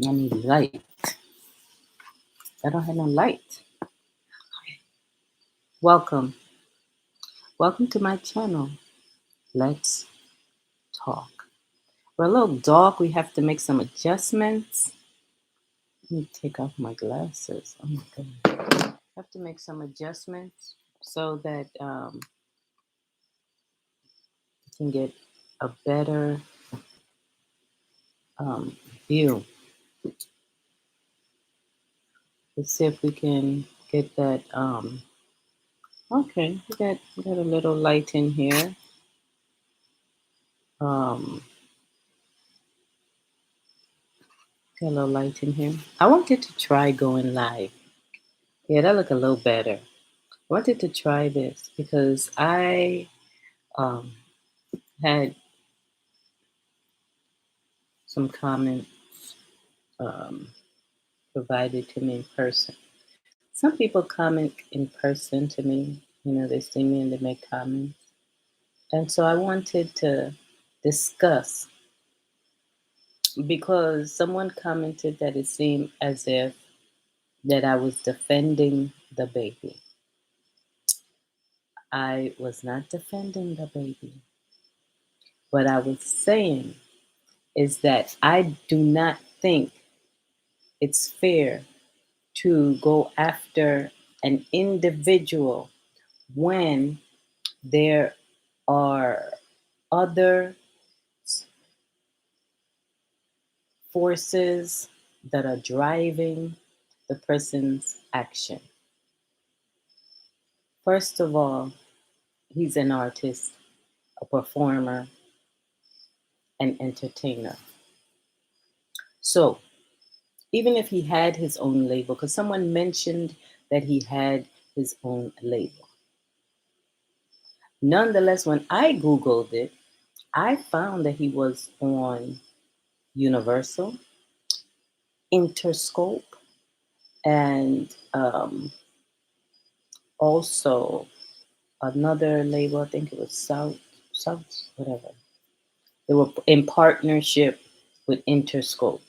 I need light. I don't have no light. Welcome. Welcome to my channel. Let's talk. We're a little dark. We have to make some adjustments. Let me take off my glasses. Oh my god. Have to make some adjustments so that you can get a better view. Let's see if we can get that. Okay, we got a little light in here. Um, got a little light in here. I wanted to try going live. Yeah, that look a little better. I wanted to try this because I um, had some comments um, provided to me in person. Some people comment in person to me. You know, they see me and they make comments. And so I wanted to discuss because someone commented that it seemed as if that I was defending DABaby. I was not defending DABaby. What I was saying is that I do not think it's fair to go after an individual when there are other forces that are driving the person's action. First of all, he's an artist, a performer, an entertainer. So even if he had his own label, because someone mentioned that he had his own label. Nonetheless, when I Googled it, I found that he was on Universal, Interscope, and also another label. I think it was South, whatever. They were in partnership with Interscope.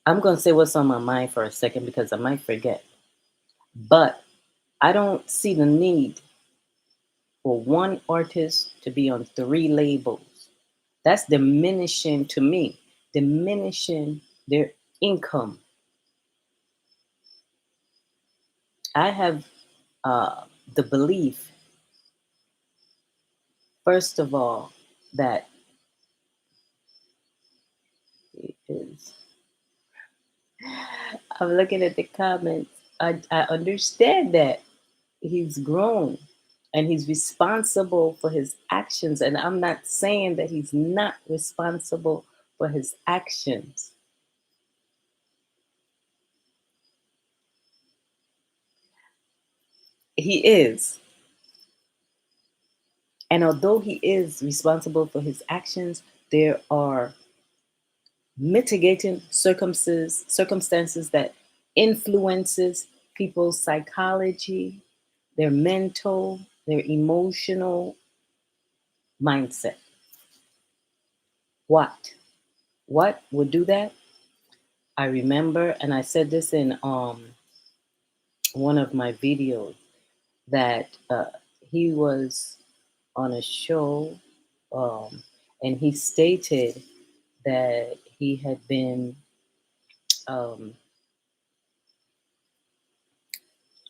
I'm going to say what's on my mind for a second because I might forget. But I don't see the need for one artist to be on 3 labels. That's diminishing to me, diminishing their income. I have the belief, first of all, that it is. I'm looking at the comments. I understand that he's grown and he's responsible for his actions. And I'm not saying that he's not responsible for his actions. He is. And although he is responsible for his actions, there are mitigating circumstances that influences people's psychology, their mental, their emotional mindset. What would do that? I remember, and I said this in one of my videos, that he was on a show, and he stated that he had been, um,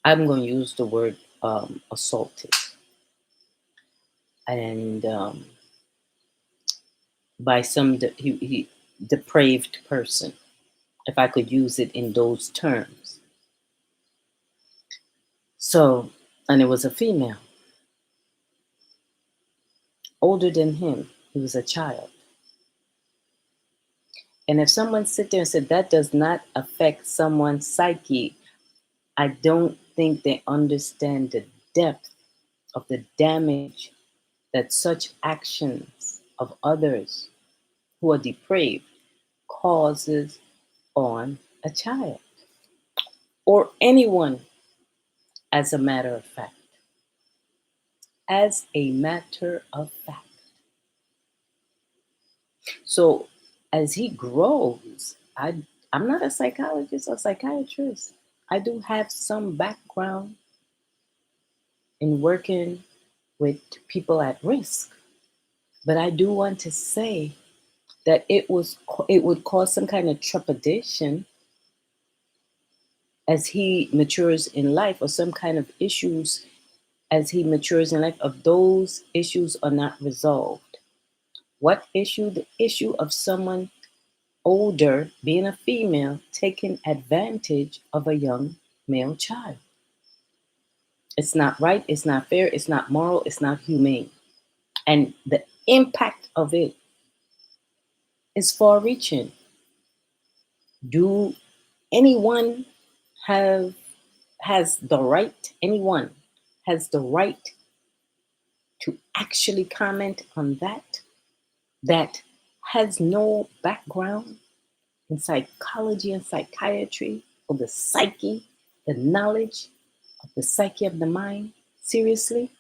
I'm going to use the word assaulted, and by some depraved person, if I could use it in those terms. So, and it was a female, older than him. He was a child. And if someone sit there and said that does not affect someone's psyche, I don't think they understand the depth of the damage that such actions of others who are depraved causes on a child or anyone, as a matter of fact. As a matter of fact. So as he grows, I'm not a psychologist or psychiatrist. I do have some background in working with people at risk, but I do want to say that it would cause some kind of trepidation as he matures in life, or some kind of issues as he matures in life, if those issues are not resolved. What issue? The issue of someone older, being a female, taking advantage of a young male child. It's not right, it's not fair, it's not moral, it's not humane. And the impact of it is far reaching. Do anyone have has the right, anyone has the right to actually comment on that has no background in psychology and psychiatry, or the psyche, the knowledge of the psyche of the mind? Seriously?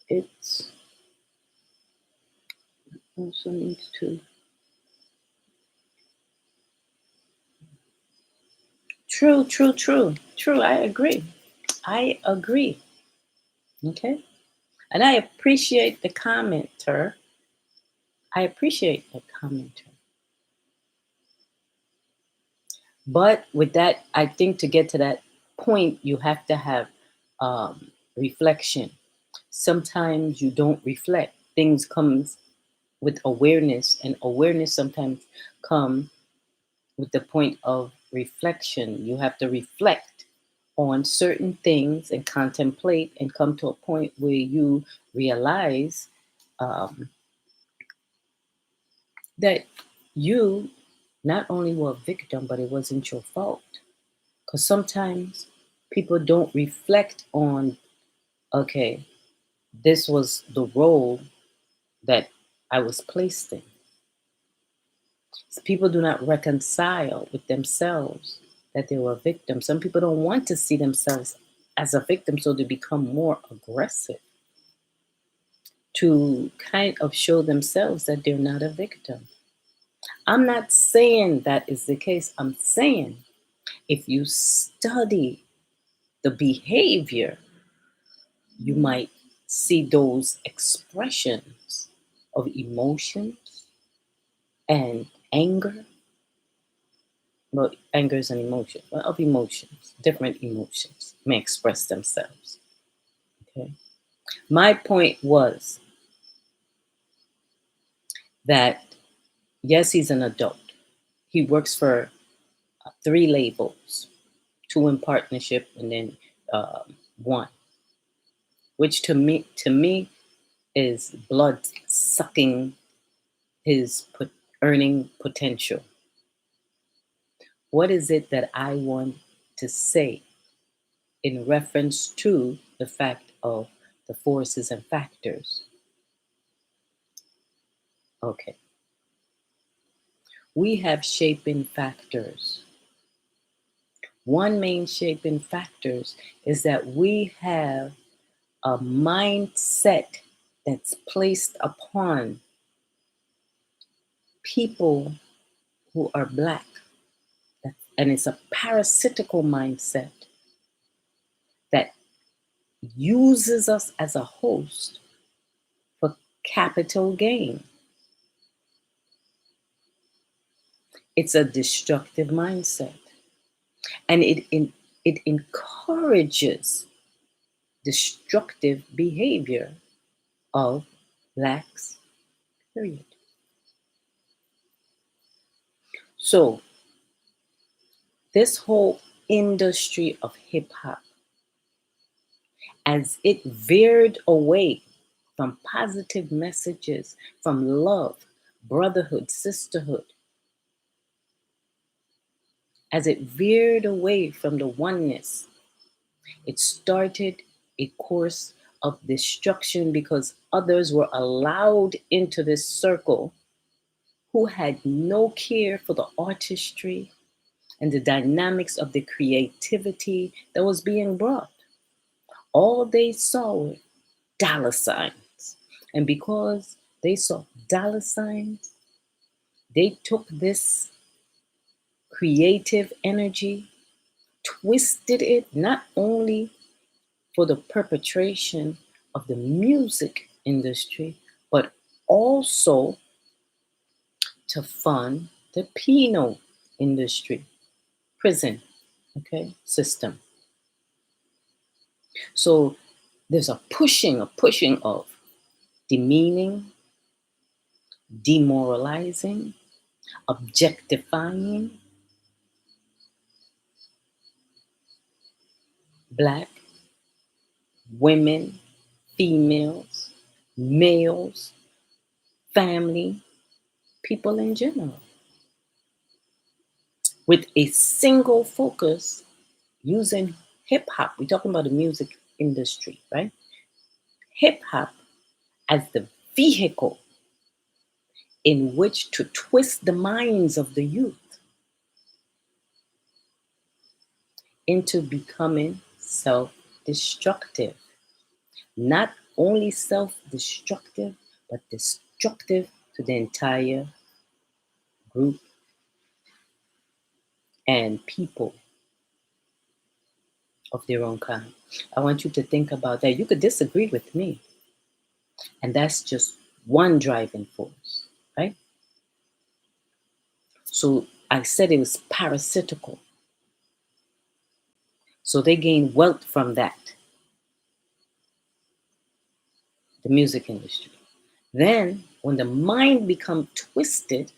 It's also needs to. True, true, true, true. I agree. I agree. Okay. And I appreciate the commenter. I appreciate the commenter. But with that, I think to get to that point, you have to have reflection. Sometimes you don't reflect. Things comes with awareness, and awareness sometimes come with the point of reflection. You have to reflect on certain things and contemplate and come to a point where you realize um, that you not only were a victim, but it wasn't your fault. Because sometimes people don't reflect on, okay, this was the role that I was placed in. People do not reconcile with themselves that they were a victim. Some people don't want to see themselves as a victim, so they become more aggressive to kind of show themselves that they're not a victim. I'm not saying that is the case. I'm saying if you study the behavior, you might see those expressions of emotions and anger. Well, anger is an emotion, but of emotions, different emotions may express themselves. Okay. My point was that yes, he's an adult. He works for 3 labels, 2 in partnership, and then one, which to me is blood sucking his earning potential. What is it that I want to say in reference to the fact of the forces and factors? Okay. We have shaping factors. One main shaping factors is that we have a mindset that's placed upon people who are Black. And it's a parasitical mindset that uses us as a host for capital gain. It's a destructive mindset. And it encourages destructive behavior of Blacks, period. So, this whole industry of hip hop, as it veered away from positive messages, from love, brotherhood, sisterhood, as it veered away from the oneness, it started a course of destruction because others were allowed into this circle who had no care for the artistry and the dynamics of the creativity that was being brought. All they saw were dollar signs. And because They saw dollar signs. They took this creative energy, twisted it not only for the perpetration of the music industry, but also to fund the penal industry, prison, okay, system. So there's a pushing of demeaning, demoralizing, objectifying black women, females, males, family, people in general, with a single focus using hip hop. We're talking about the music industry, right? Hip hop as the vehicle in which to twist the minds of the youth into becoming self destructive. Not only self destructive, but destructive to the entire group and people of their own kind. I want you to think about that. You could disagree with me, and that's just one driving force, right? So I said it was parasitical. So they gain wealth from that, the music industry. Then, when the mind becomes twisted,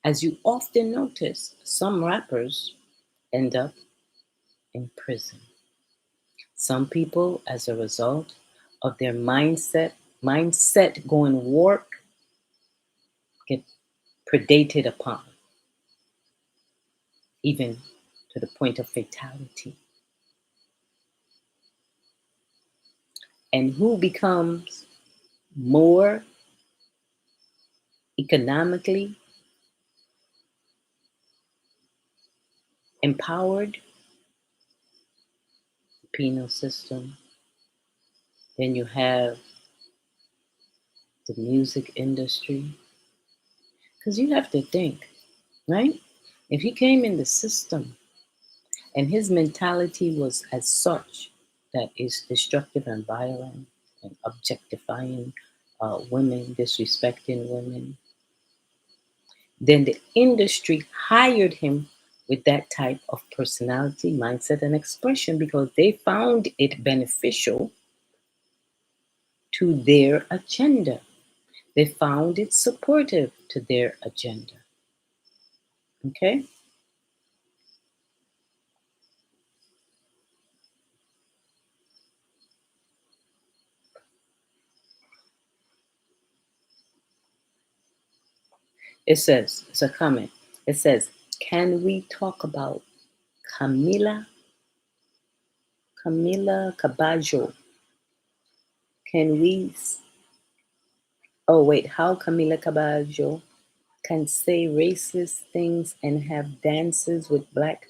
as you often notice, some rappers end up in prison. Some people, as a result of their mindset going warped, get predated upon, even to the point of fatality. And who becomes more economically empowered? Penal system. Then you have the music industry. Because you have to think, right? If he came in the system and his mentality was as such that is destructive and violent and objectifying women, disrespecting women, then the industry hired him with that type of personality, mindset, and expression because they found it beneficial to their agenda. They found it supportive to their agenda. Okay? It says, it's a comment. It says, can we talk about Camila Cabello? Can we, oh wait, how Camila Cabello can say racist things and have dances with black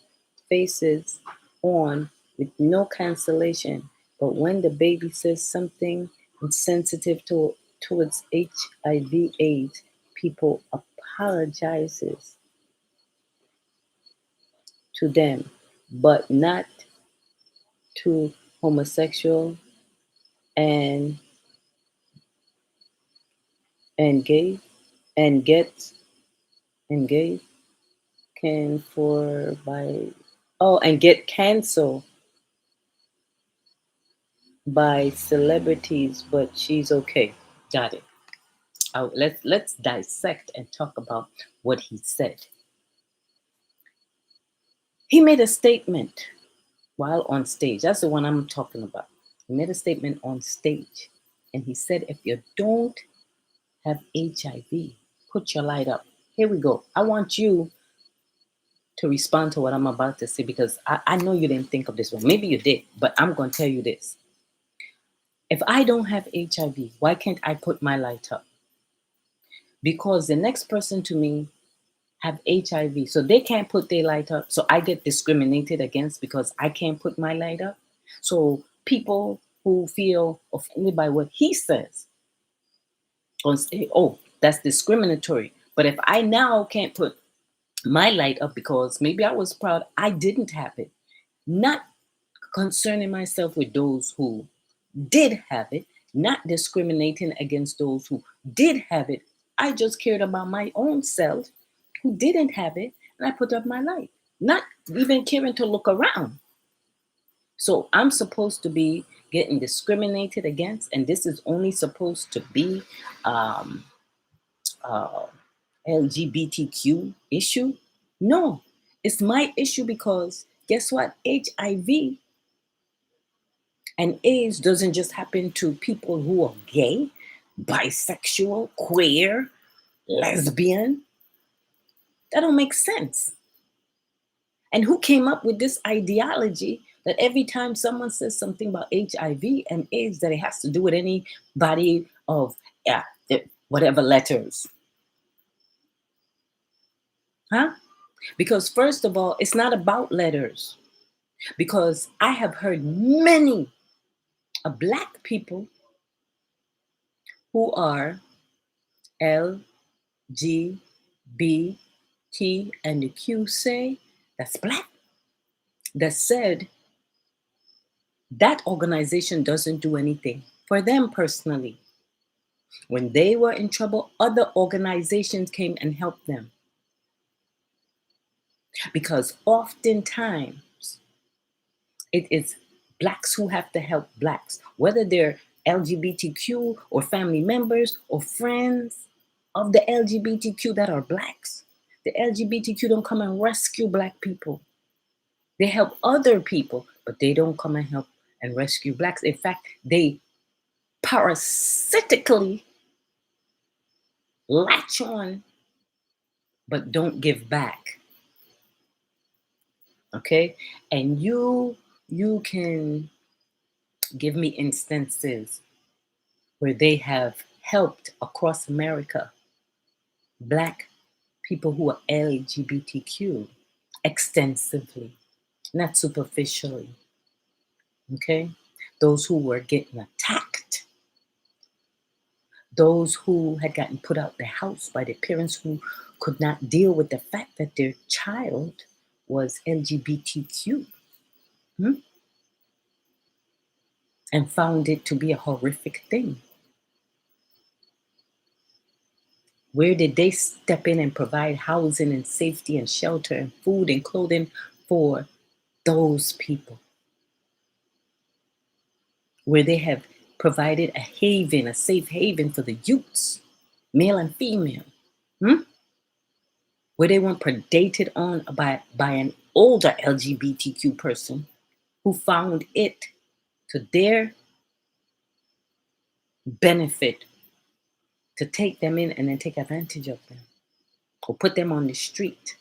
faces on with no cancellation. But when DABaby says something insensitive towards HIV/AIDS, people apologizes to them, but not to homosexual and gay and get and gay can for by and get canceled by celebrities, but she's okay. Got it. Let's dissect and talk about what he said. He made a statement while on stage. That's the one I'm talking about. He made a statement on stage, and he said, "If you don't have HIV, put your light up." Here we go. I want you to respond to what I'm about to say because I know you didn't think of this one. Maybe you did, but I'm going to tell you this. If I don't have HIV, why can't I put my light up? Because the next person to me have HIV, so they can't put their light up. So I get discriminated against because I can't put my light up. So people who feel offended by what he says Gonna say, oh, that's discriminatory. But if I now can't put my light up because maybe I was proud I didn't have it, not concerning myself with those who did have it, not discriminating against those who did have it. I just cared about my own self who didn't have it, and I put up my light, not even caring to look around. So I'm supposed to be getting discriminated against, and this is only supposed to be um, uh, LGBTQ issue? No, it's my issue because guess what? HIV and AIDS doesn't just happen to people who are gay, bisexual, queer, lesbian. That don't make sense. And who came up with this ideology that every time someone says something about HIV and AIDS, that it has to do with anybody of whatever letters? Huh? Because first of all, it's not about letters. Because I have heard many Black people who are L, G, B, T, and the Q say that's Black, that said that organization doesn't do anything for them personally. When they were in trouble, other organizations came and helped them. Because oftentimes it is Blacks who have to help Blacks, whether they're LGBTQ or family members or friends of the LGBTQ that are Blacks. The LGBTQ don't come and rescue Black people. They help other people, but they don't come and help and rescue Blacks. In fact, they parasitically latch on but don't give back. Okay? And you can give me instances where they have helped across America Black people who are LGBTQ extensively, not superficially. Okay? Those who were getting attacked, those who had gotten put out the house by their parents who could not deal with the fact that their child was LGBTQ, hmm, and found it to be a horrific thing. Where did they step in and provide housing and safety and shelter and food and clothing for those people? Where they have provided a haven, a safe haven for the youths, male and female, hmm? Where they weren't predated on by an older LGBTQ person who found it to their benefit to take them in and then take advantage of them or put them on the street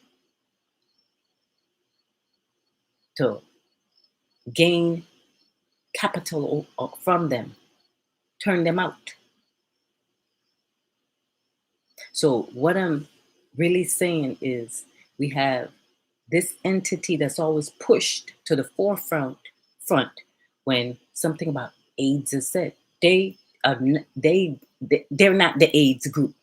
to gain capital from them, turn them out. So, what I'm really saying is we have this entity that's always pushed to the front when something about AIDS is said. They are they're not the AIDS group,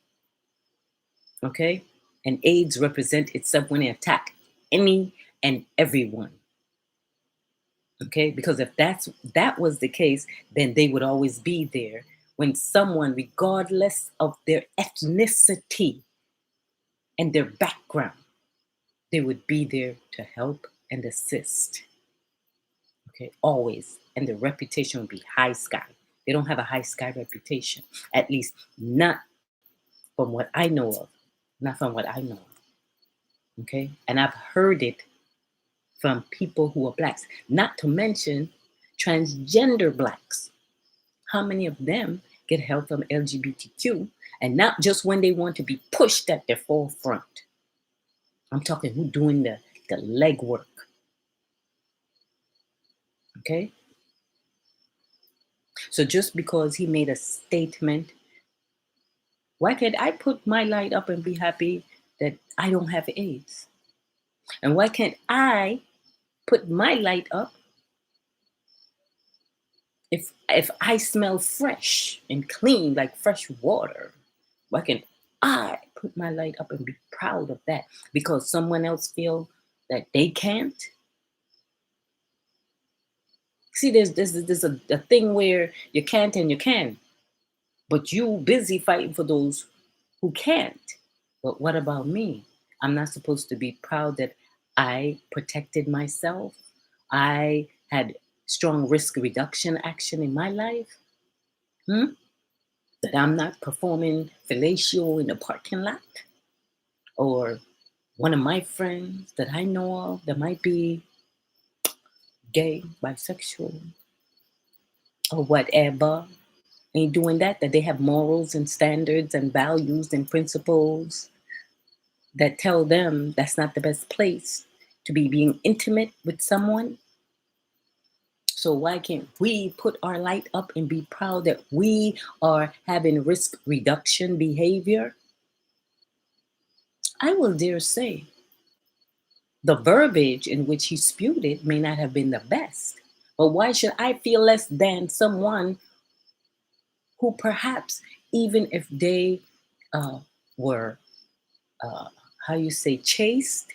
okay? And AIDS represent itself when they attack any and everyone, okay? Because if that was the case, then they would always be there when someone, regardless of their ethnicity and their background, they would be there to help and assist. Okay, always. And the reputation would be high sky. They don't have a high sky reputation, at least not from what I know of. Not from what I know of. Okay, and I've heard it from people who are Blacks, not to mention transgender Blacks. How many of them get help from LGBTQ and not just when they want to be pushed at the forefront? I'm talking who doing the legwork. Okay? So just because he made a statement, why can't I put my light up and be happy that I don't have AIDS? And why can't I put my light up if I smell fresh and clean like fresh water? Why can I put my light up and be proud of that because someone else feel that they can't? See, there's a thing where you can't and you can, but you busy fighting for those who can't. But what about me? I'm not supposed to be proud that I protected myself. I had strong risk reduction action in my life. Hmm? That I'm not performing fellatio in the parking lot, or one of my friends that I know of that might be gay, bisexual, or whatever ain't doing that, that they have morals and standards and values and principles that tell them that's not the best place to be being intimate with someone. So why can't we put our light up and be proud that we are having risk reduction behavior? I will dare say the verbiage in which he spewed it may not have been the best. But why should I feel less than someone who perhaps, even if they uh, were, uh, how you say, chaste,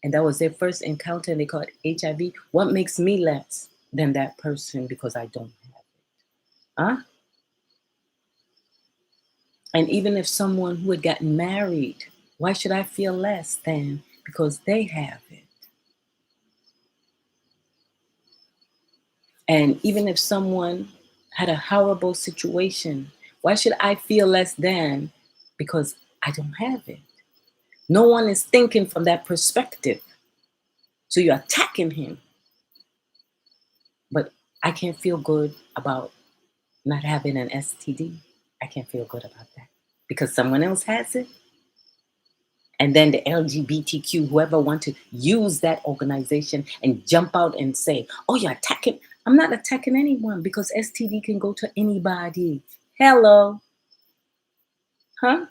and that was their first encounter and they call it HIV, what makes me less than that person because I don't have it? Huh? And even if someone who had gotten married, why should I feel less than because they have it? And even if someone had a horrible situation, why should I feel less than because I don't have it? No one is thinking from that perspective. So you're attacking him. But I can't feel good about not having an STD. I can't feel good about that because someone else has it. And then the LGBTQ, whoever want to use that organization and jump out and say, oh, you're attacking. I'm not attacking anyone because STD can go to anybody. Hello. Huh?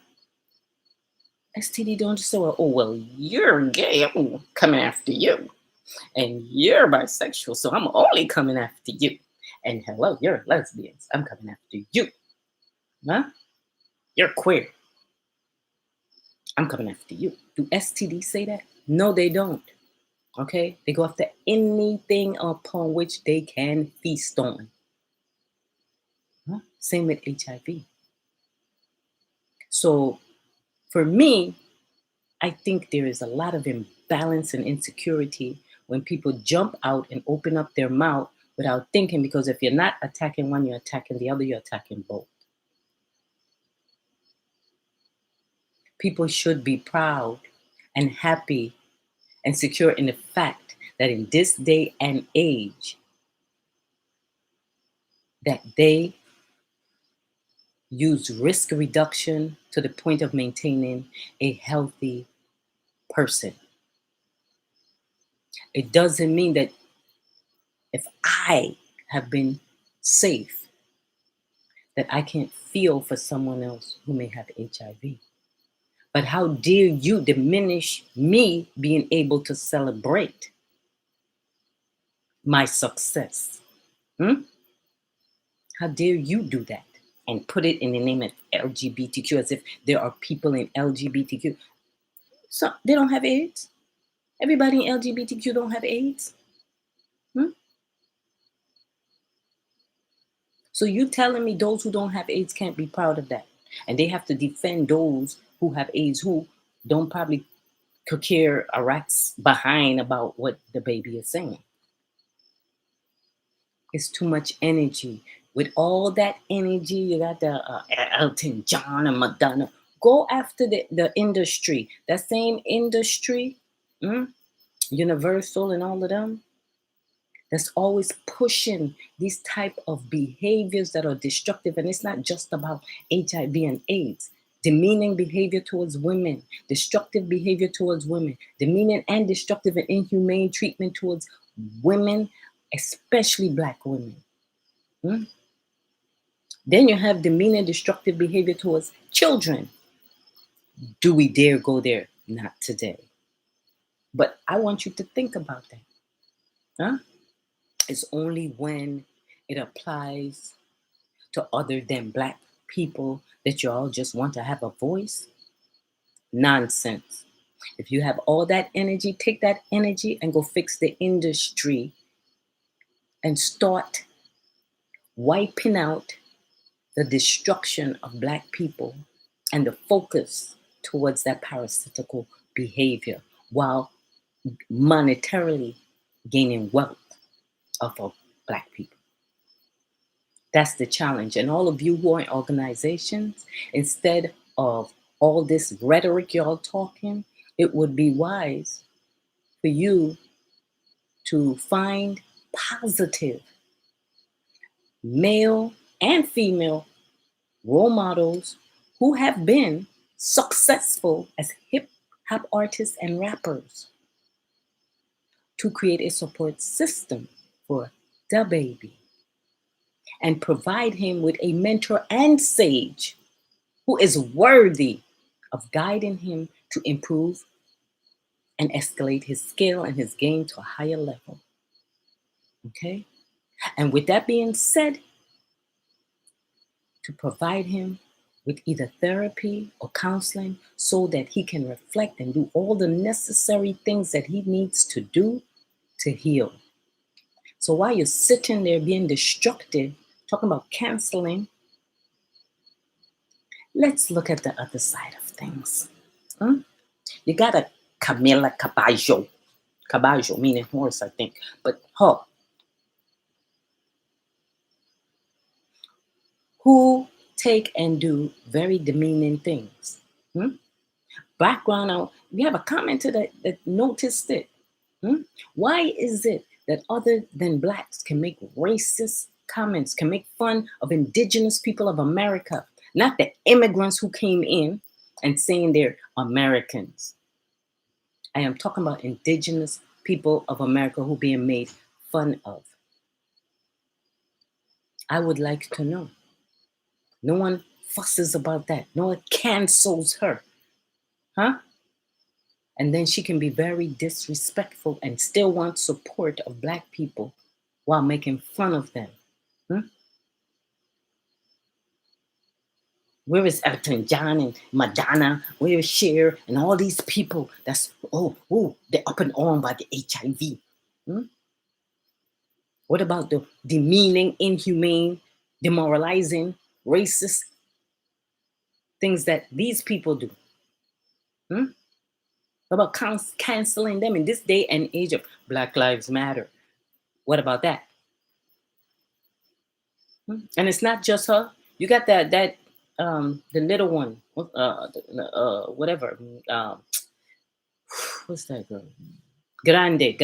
STD don't just say, oh, well, you're gay. I'm coming after you. And you're bisexual. So I'm only coming after you. And hello, you're lesbians. I'm coming after you. Huh? You're queer. I'm coming after you. Do STD say that? No, they don't. Okay? They go after anything upon which they can feast on. Huh? Same with HIV. So for me, I think there is a lot of imbalance and insecurity when people jump out and open up their mouth without thinking, because if you're not attacking one, you're attacking the other, you're attacking both. People should be proud and happy and secure in the fact that in this day and age that they use risk reduction to the point of maintaining a healthy person. It doesn't mean that if I have been safe, that I can't feel for someone else who may have HIV. But how dare you diminish me being able to celebrate my success? Hmm? How dare you do that and put it in the name of LGBTQ as if there are people in LGBTQ? So they don't have AIDS. Everybody in LGBTQ don't have AIDS. Hmm? So you telling me those who don't have AIDS can't be proud of that, and they have to defend those who have AIDS who don't probably could care a rat's behind about what the baby is saying. It's too much energy. With all that energy, you got the Elton John and Madonna. Go after the industry. That same industry, Universal and all of them, that's always pushing these type of behaviors that are destructive. And it's not just about HIV and AIDS. Demeaning behavior towards women, destructive behavior towards women, demeaning and destructive and inhumane treatment towards women, especially Black women. Hmm? Then you have demeaning, destructive behavior towards children. Do we dare go there? Not today. But I want you to think about that. Huh? It's only when it applies to other than Black people that you all just want to have a voice? Nonsense. If you have all that energy, take that energy and go fix the industry and start wiping out the destruction of Black people and the focus towards that parasitical behavior while monetarily gaining wealth off of Black people. That's the challenge. And all of you who are in organizations, instead of all this rhetoric y'all talking, it would be wise for you to find positive male and female role models who have been successful as hip hop artists and rappers to create a support system for DABaby and provide him with a mentor and sage who is worthy of guiding him to improve and escalate his skill and his game to a higher level. Okay? And with that being said, to provide him with either therapy or counseling so that he can reflect and do all the necessary things that he needs to do to heal. So while you're sitting there being destructive, talking about canceling, let's look at the other side of things. You got a Camila Caballo meaning horse, I think, but her, who take and do very demeaning things. Background, we have a commenter that noticed it. Why is it that other than Blacks can make racist comments, can make fun of indigenous people of America, not the immigrants who came in and saying they're Americans? I am talking about indigenous people of America who are being made fun of. I would like to know. No one fusses about that. No one cancels her. Huh? And then she can be very disrespectful and still want support of Black people while making fun of them. Where is Elton John and Madonna? Where is Cher and all these people that's, they're up and on by the HIV? What about the demeaning, inhumane, demoralizing, racist things that these people do? What about canceling them in this day and age of Black Lives Matter? What about that? And it's not just her. You got that the little one, whatever. What's that girl? Grande,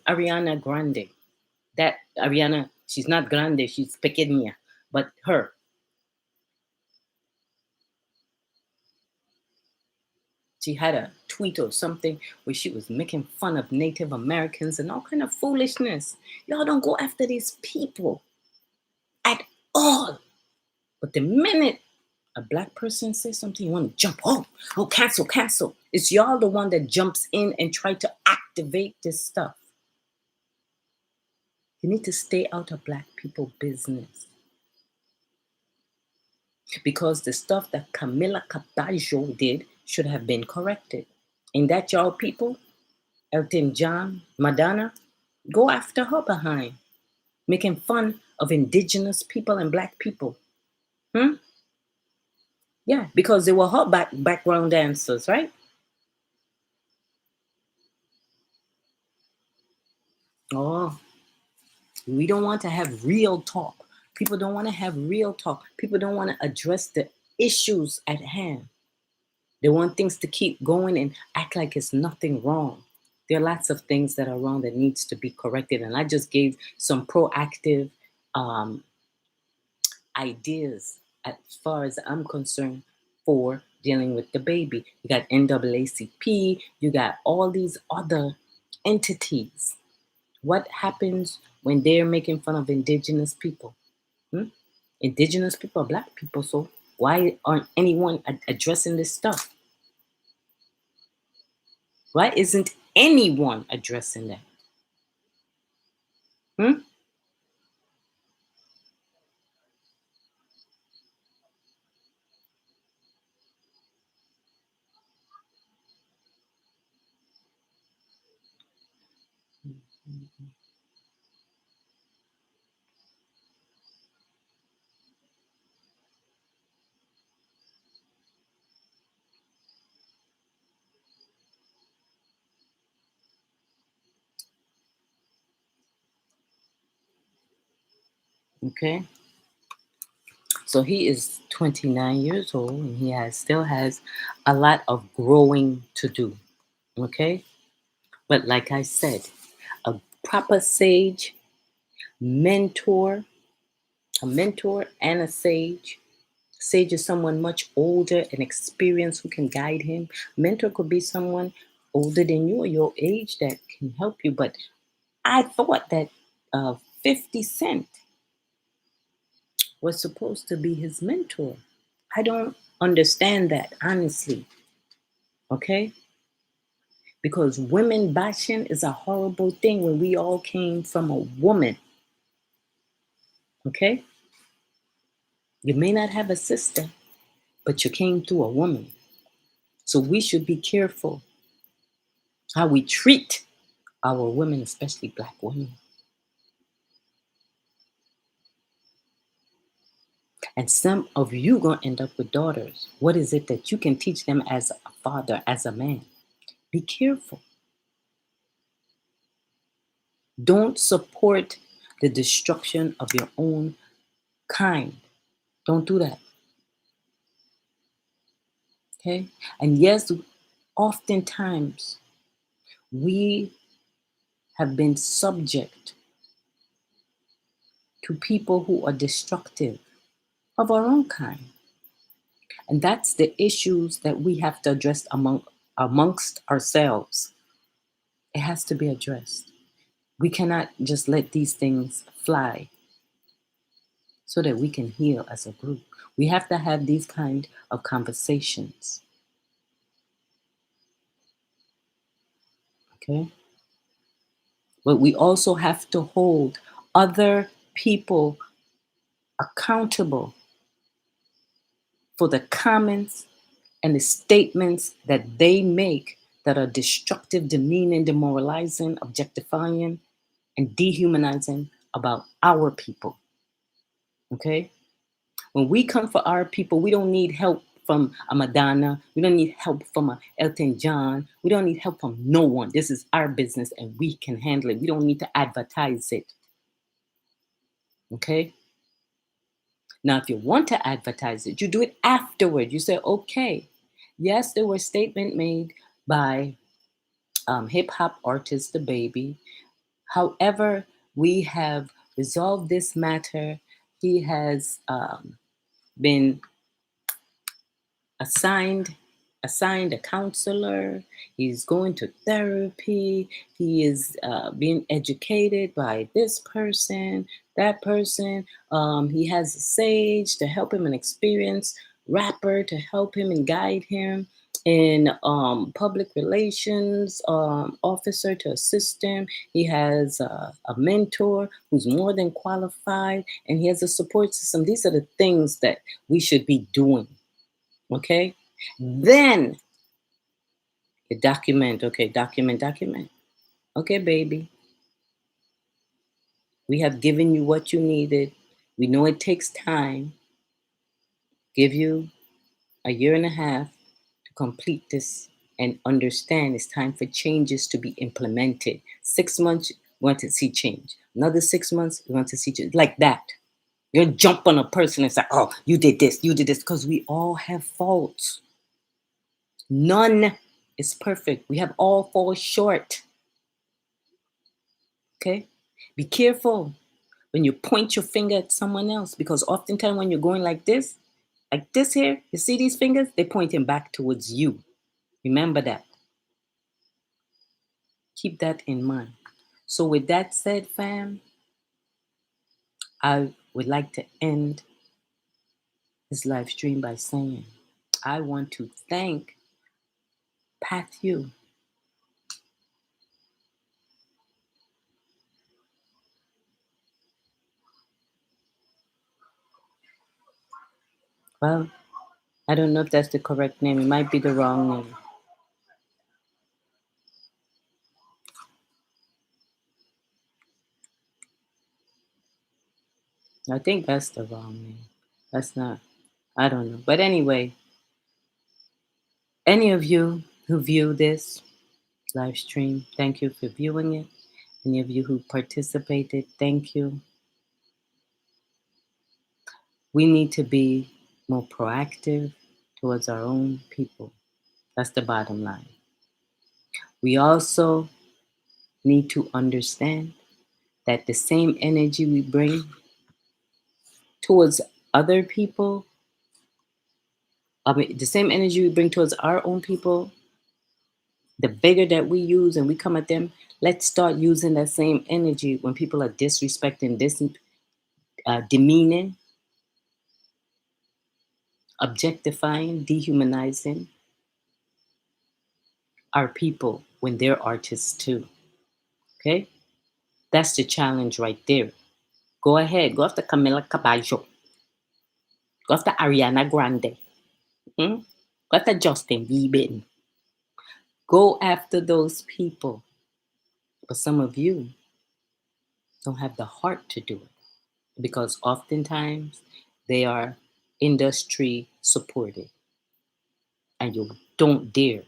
Ariana Grande. That Ariana, she's not grande, she's pequeña, but her. She had a tweet or something where she was making fun of Native Americans and all kind of foolishness. Y'all don't go after these people at all. But the minute a Black person says something, you want to jump. Cancel. It's y'all the one that jumps in and try to activate this stuff. You need to stay out of Black people business. Because the stuff that Camila Cabello did should have been corrected. And that y'all people, Elton John, Madonna, go after her behind, making fun of indigenous people and Black people. Yeah, because they were her background dancers, right? Oh, we don't want to have real talk. People don't want to have real talk. People don't want to address the issues at hand. They want things to keep going and act like it's nothing wrong. There are lots of things that are wrong that needs to be corrected. And I just gave some proactive ideas as far as I'm concerned for dealing with DABaby. You got NAACP, you got all these other entities. What happens when they're making fun of indigenous people? Indigenous people are Black people, so why aren't anyone addressing this stuff? Why isn't anyone addressing that? Okay. So he is 29 years old and he still has a lot of growing to do. Okay. But like I said, a proper sage, mentor, a mentor and a sage. Sage is someone much older and experienced who can guide him. Mentor could be someone older than you or your age that can help you. But I thought that 50 Cent was supposed to be his mentor. I don't understand that, honestly. Okay? Because women bashing is a horrible thing when we all came from a woman. Okay? You may not have a sister, but you came through a woman. So we should be careful how we treat our women, especially black women. And some of you gonna end up with daughters. What is it that you can teach them as a father, as a man? Be careful. Don't support the destruction of your own kind. Don't do that. Okay? And yes, oftentimes we have been subject to people who are destructive of our own kind. And that's the issues that we have to address amongst ourselves. It has to be addressed. We cannot just let these things fly so that we can heal as a group. We have to have these kind of conversations. Okay? But we also have to hold other people accountable for the comments and the statements that they make that are destructive, demeaning, demoralizing, objectifying, and dehumanizing about our people. Okay? When we come for our people, we don't need help from a Madonna. We don't need help from a Elton John. We don't need help from no one. This is our business and we can handle it. We don't need to advertise it. Okay? Now, if you want to advertise it, you do it afterward. You say, okay, yes, there was a statement made by hip hop artist DABaby. However, we have resolved this matter. He has been assigned a counselor. He's going to therapy. He is being educated by this person, that person. He has a sage to help him, an experienced rapper to help him and guide him, in public relations officer to assist him. He has a mentor who's more than qualified, and he has a support system. These are the things that we should be doing. Okay. Then you document. Okay, document. Okay, baby, we have given you what you needed. We know it takes time. Give you a year and a half to complete this and understand it's time for changes to be implemented. 6 months, we want to see change. Another 6 months, we want to see change. Like that. You jump on a person and say, oh, you did this, because we all have faults. None is perfect. We have all fall short. Okay? Be careful when you point your finger at someone else, because oftentimes when you're going like this here, you see these fingers? They're pointing back towards you. Remember that. Keep that in mind. So, with that said, fam, I would like to end this live stream by saying I want to thank Pathu. Well, I don't know if that's the correct name. It might be the wrong name. I think that's the wrong name. That's not, I don't know. But anyway, any of you who view this live stream, thank you for viewing it. Any of you who participated, thank you. We need to be more proactive towards our own people. That's the bottom line. We also need to understand that the same energy we bring towards other people, I mean, the same energy we bring towards our own people, the bigger that we use and we come at them, let's start using that same energy when people are disrespecting, demeaning, objectifying, dehumanizing our people when they're artists too. Okay? That's the challenge right there. Go ahead, go after Camila Cabello, go after Ariana Grande, go after Justin Bieber. Go after those people. But some of you don't have the heart to do it because oftentimes they are industry supported and you don't dare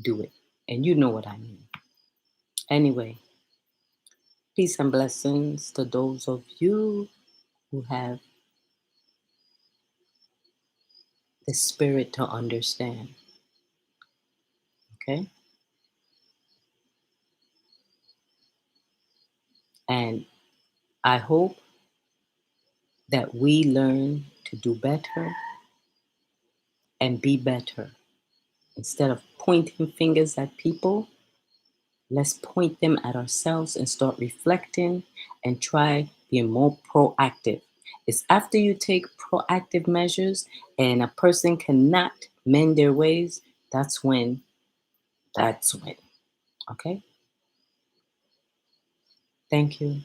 do it. And you know what I mean. Anyway, peace and blessings to those of you who have the spirit to understand. Okay? And I hope that we learn to do better and be better. Instead of pointing fingers at people, let's point them at ourselves and start reflecting and try being more proactive. It's after you take proactive measures and a person cannot mend their ways, that's when, okay? Thank you.